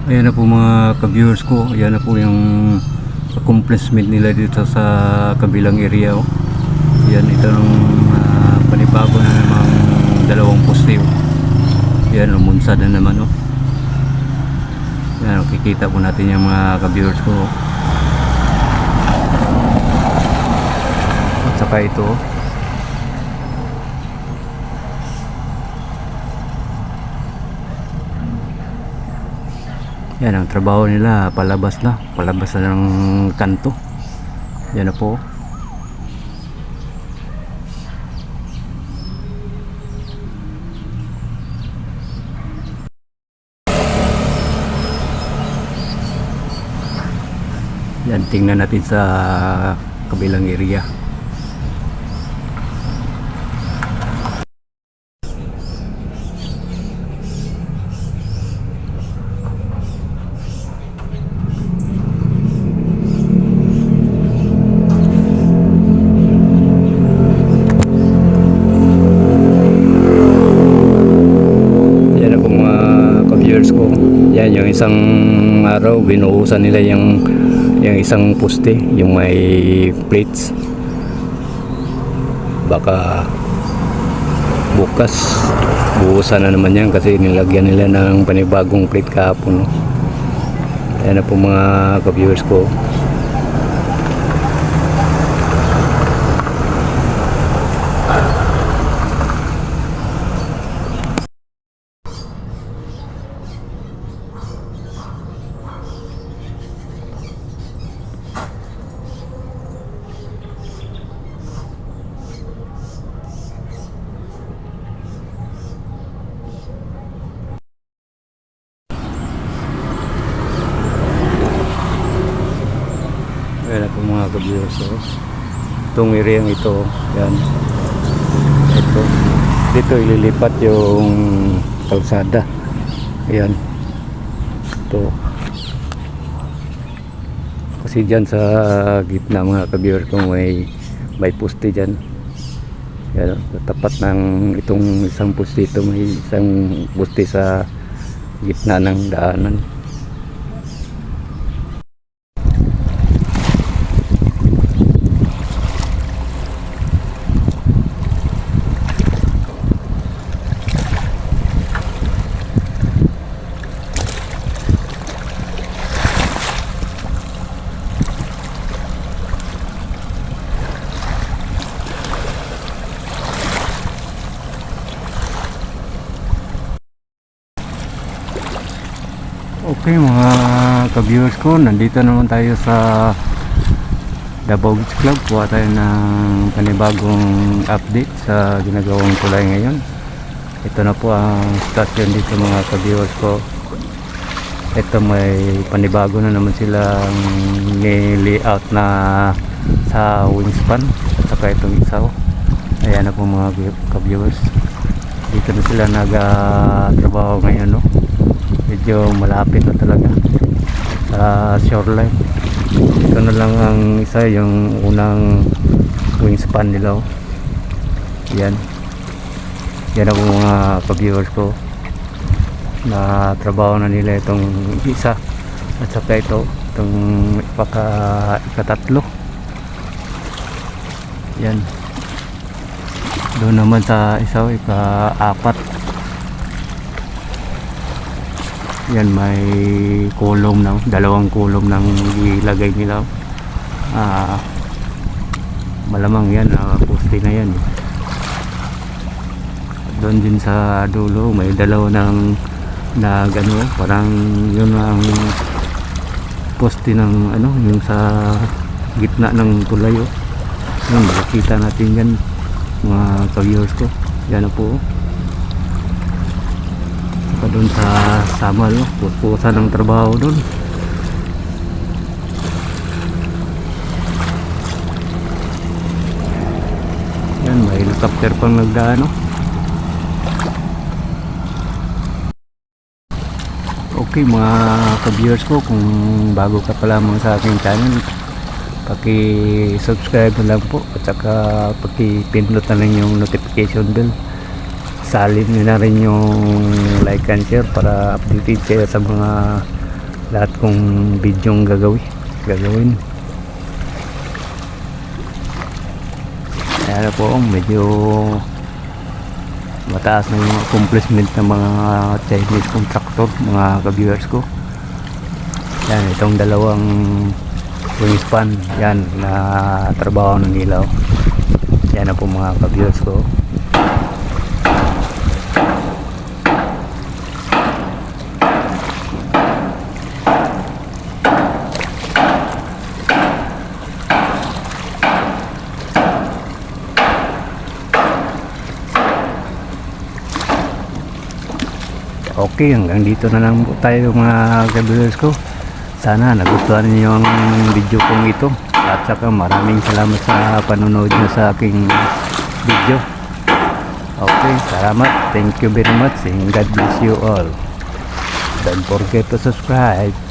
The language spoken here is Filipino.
Ayan na po mga ka-viewers ko. Ayan na po yung accomplishment nila dito sa kabilang area. Oh. Ayan, ito ng panibago na namang dalawang poste. Oh. Ayan, umunsad na naman. Oh. Ayan, kikita po natin yung mga ka-viewers ko. Oh. At saka ito. Oh. Yan ang trabaho nila, palabas na ng kanto. Yan na po. Yan, tingnan natin sa kabilang area. Yan yung isang araw binuhusan nila yung isang poste, yung may plates. Baka bukas buhusan na naman yan kasi nilagyan nila ng panibagong plate kahapon. No? Yan na po mga ka-viewers ko. Ayan po mga ka-viewers. So, itong area ito, yan. Ito. Dito ililipat yung kalsada. Ayan. Ito. Kasi dyan sa gitna mga ka-viewers ko may poste dyan. Yan. Tapat ng itong isang poste ito, may isang poste sa gitna ng daanan. Okay mga ka-viewers ko, nandito naman tayo sa Davao Beach Club. Kuha tayo ng panibagong update sa ginagawang tulay ngayon. Ito na po ang station dito mga ka-viewers ko. Ito may panibago na naman silang ni-layout na sa wingspan at saka itong isaw. Ayan na po mga ka-viewers. Dito na sila nag-trabaho ngayon, no? Medyo malapit na talaga sa shoreline. Ito na lang ang isa, yung unang wingspan nila. Yan ako mga ka-viewers ko, na trabaho na nila itong isa at saka itong ikatatlo. Yan, doon naman sa isa ika-apat. Yan, may column na, dalawang column nang ilagay nila. Malamang yan, poste na yan. Doon din sa dulo may dalaw ng gano, parang yun ang poste ng yung sa gitna ng tulay. Yun, makikita natin yan mga ka-viewers ko. Yan na po. Doon sa Samal, pupusan ng trabaho doon. Yan, may helicopter pang nagdaan. Okay mga ka-viewers ko, kung bago ka pa lamang sa aking channel, paki-subscribe na lang po at saka paki-pindot na lang yung notification bell. Salin nyo na rin yung like and share para updated kayo sa mga lahat kong video gagawin. Kaya po medyo mataas na yung accomplishment ng mga Chinese contractor, mga ka-viewers ko. Yan, itong dalawang wingspan yan na trabaho ng ilaw. Yan na po mga ka-viewers ko. Okay, hanggang dito na lang po tayo mga ka-viewers ko. Sana nagustuhan niyo ang video kong ito. At saka maraming salamat sa panonood niyo sa aking video. Okay, salamat. Thank you very much and God bless you all. Don't forget to subscribe.